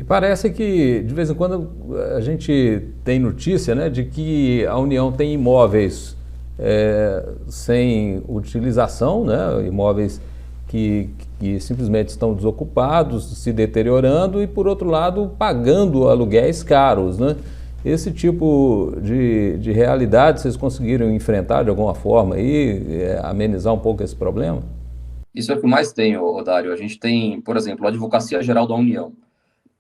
E parece que, de vez em quando, a gente tem notícia, né, de que a União tem imóveis sem utilização, né, imóveis que, que simplesmente estão desocupados, se deteriorando e, por outro lado, pagando aluguéis caros, né? Esse tipo de realidade vocês conseguiram enfrentar de alguma forma aí, amenizar um pouco esse problema? Isso é o que mais tem, Dário. A gente tem, por exemplo, a Advocacia Geral da União.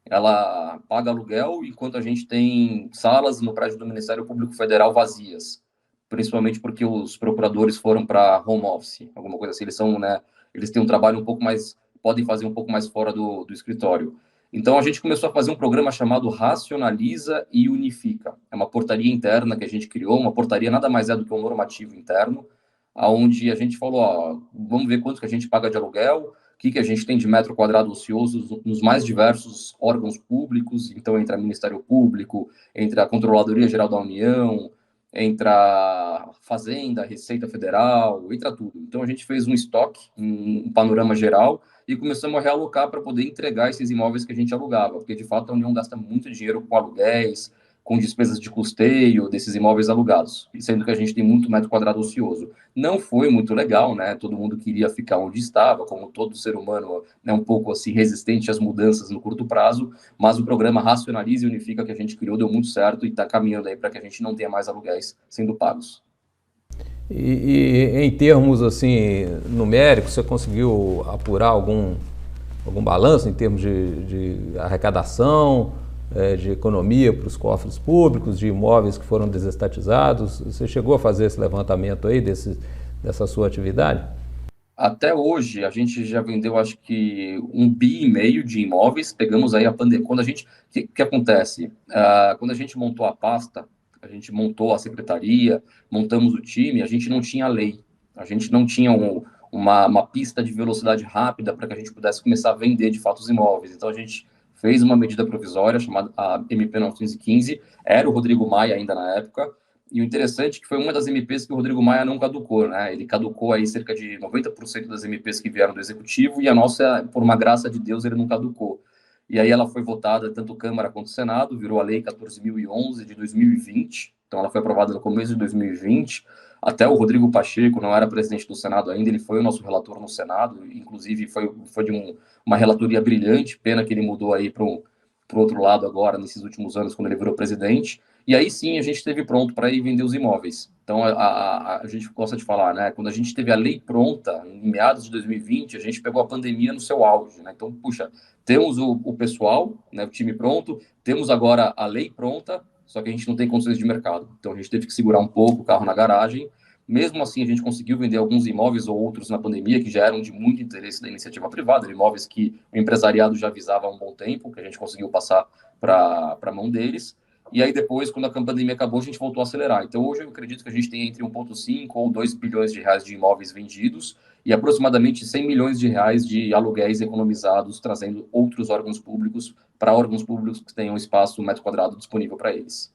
Ela paga aluguel enquanto a gente tem salas no prédio do Ministério Público Federal vazias, principalmente porque os procuradores foram para home office, alguma coisa assim. Eles são, né? Eles têm um trabalho um pouco mais, podem fazer um pouco mais fora do escritório. Então a gente começou a fazer um programa chamado Racionaliza e Unifica. É uma portaria interna que a gente criou. Uma portaria nada mais é do que um normativo interno, aonde a gente falou, ó, vamos ver quanto que a gente paga de aluguel, o que a gente tem de metro quadrado ocioso nos mais diversos órgãos públicos, então entra Ministério Público, entra a Controladoria Geral da União, entra a Fazenda, a Receita Federal, entra tudo. Então a gente fez um estoque, um panorama geral, e começamos a realocar para poder entregar esses imóveis que a gente alugava, porque de fato a União gasta muito dinheiro com aluguéis, com despesas de custeio desses imóveis alugados, sendo que a gente tem muito metro quadrado ocioso. Não foi muito legal, né? Todo mundo queria ficar onde estava, como todo ser humano é um pouco assim resistente às mudanças no curto prazo, mas o programa Racionalize e Unifica que a gente criou deu muito certo e está caminhando aí para que a gente não tenha mais aluguéis sendo pagos. E em termos assim numéricos, você conseguiu apurar algum balanço em termos de arrecadação, de economia para os cofres públicos, de imóveis que foram desestatizados? Você chegou a fazer esse levantamento aí dessa sua atividade? Até hoje, a gente já vendeu, acho que 1,5 bi de imóveis. Pegamos aí a pandemia. Quando a gente. O que acontece? Quando a gente montou a pasta, a gente montou a secretaria, montamos o time, a gente não tinha lei. A gente não tinha uma pista de velocidade rápida para que a gente pudesse começar a vender de fato os imóveis. Então, a gente fez uma medida provisória chamada a MP 915. Era o Rodrigo Maia ainda na época. E o interessante é que foi uma das MPs que o Rodrigo Maia não caducou, né? Ele caducou aí cerca de 90% das MPs que vieram do Executivo e a nossa, por uma graça de Deus, ele não caducou. E aí ela foi votada tanto Câmara quanto Senado, virou a Lei 14.011 de 2020. Então ela foi aprovada no começo de 2020. Até o Rodrigo Pacheco não era presidente do Senado ainda, ele foi o nosso relator no Senado, inclusive foi de uma relatoria brilhante, pena que ele mudou aí para o outro lado agora, nesses últimos anos, quando ele virou presidente. E aí sim a gente esteve pronto para ir vender os imóveis. Então a gente gosta de falar, né? Quando a gente teve a lei pronta, em meados de 2020, a gente pegou a pandemia no seu auge, né? Então, puxa, temos o pessoal, né, o time pronto, temos agora a lei pronta, só que a gente não tem condições de mercado. Então a gente teve que segurar um pouco o carro na garagem. Mesmo assim, a gente conseguiu vender alguns imóveis ou outros na pandemia que já eram de muito interesse da iniciativa privada, imóveis que o empresariado já avisava há um bom tempo, que a gente conseguiu passar para a mão deles. E aí depois, quando a pandemia acabou, a gente voltou a acelerar. Então hoje eu acredito que a gente tem entre 1,5 ou 2 bilhões de reais de imóveis vendidos e aproximadamente 100 milhões de reais de aluguéis economizados, trazendo outros órgãos públicos para órgãos públicos que tenham espaço, um metro quadrado disponível para eles.